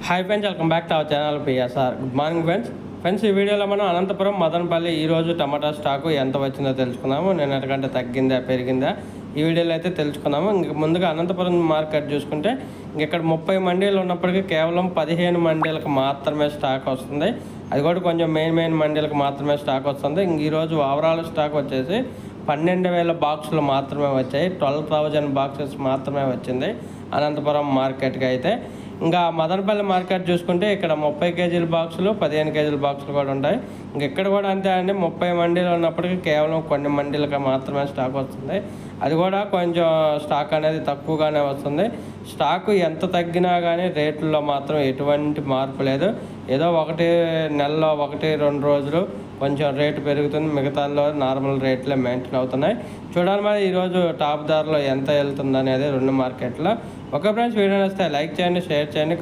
Hi friends, welcome back to our channel PSR. Good morning friends. ఈ వీడియోలో మనం అనంతపురం మదనపల్లి ఈరోజు టమాటా స్టాకు ఎంత వచ్చిందో తెలుసుకుందాము. నిన్నటికంటే తగ్గిందా పెరిగిందా ఈ వీడియోలో అయితే తెలుసుకుందాము. ఇంక ముందుగా అనంతపురం మార్కెట్ చూసుకుంటే ఇక్కడ 30 మండీలు ఉన్నప్పటికీ కేవలం 15 మండీలకు మాత్రమే స్టాక్ వస్తుంది. అది కూడా కొంచెం మెయిన్ మండీలకు మాత్రమే స్టాక్ వస్తుంది. ఇంక ఈరోజు ఓవరాల్ స్టాక్ వచ్చేసి 12,000 బాక్సులు మాత్రమే వచ్చాయి. 12,000 బాక్సెస్ మాత్రమే వచ్చింది అనంతపురం మార్కెట్కి అయితే. ఇంకా మదనపల్లి మార్కెట్ చూసుకుంటే ఇక్కడ 30 కేజీల బాక్సులు, 15 కేజీల బాక్సులు కూడా ఉంటాయి. ఇక్కడ కూడా అంతే అండి. 30 మండీలు ఉన్నప్పటికీ కేవలం కొన్ని మండీలకు మాత్రమే స్టాక్ వస్తుంది. అది కూడా కొంచెం స్టాక్ అనేది తక్కువగానే వస్తుంది. స్టాకు ఎంత తగ్గినా కానీ రేట్లలో మాత్రం ఎటువంటి మార్పు లేదు. ఏదో నెలలో 1-2 రోజులు కొంచెం రేటు పెరుగుతుంది, మిగతాల్లో నార్మల్ రేట్లే మెయింటైన్ అవుతున్నాయి. చూడాలి మరి ఈరోజు టాప్ ధరలో ఎంత వెళ్తుంది అనేది రెండు మార్కెట్లో. ఓకే ఫ్రెండ్స్, వీడియో నచ్చితే లైక్ చేయండి, షేర్ చేయండి.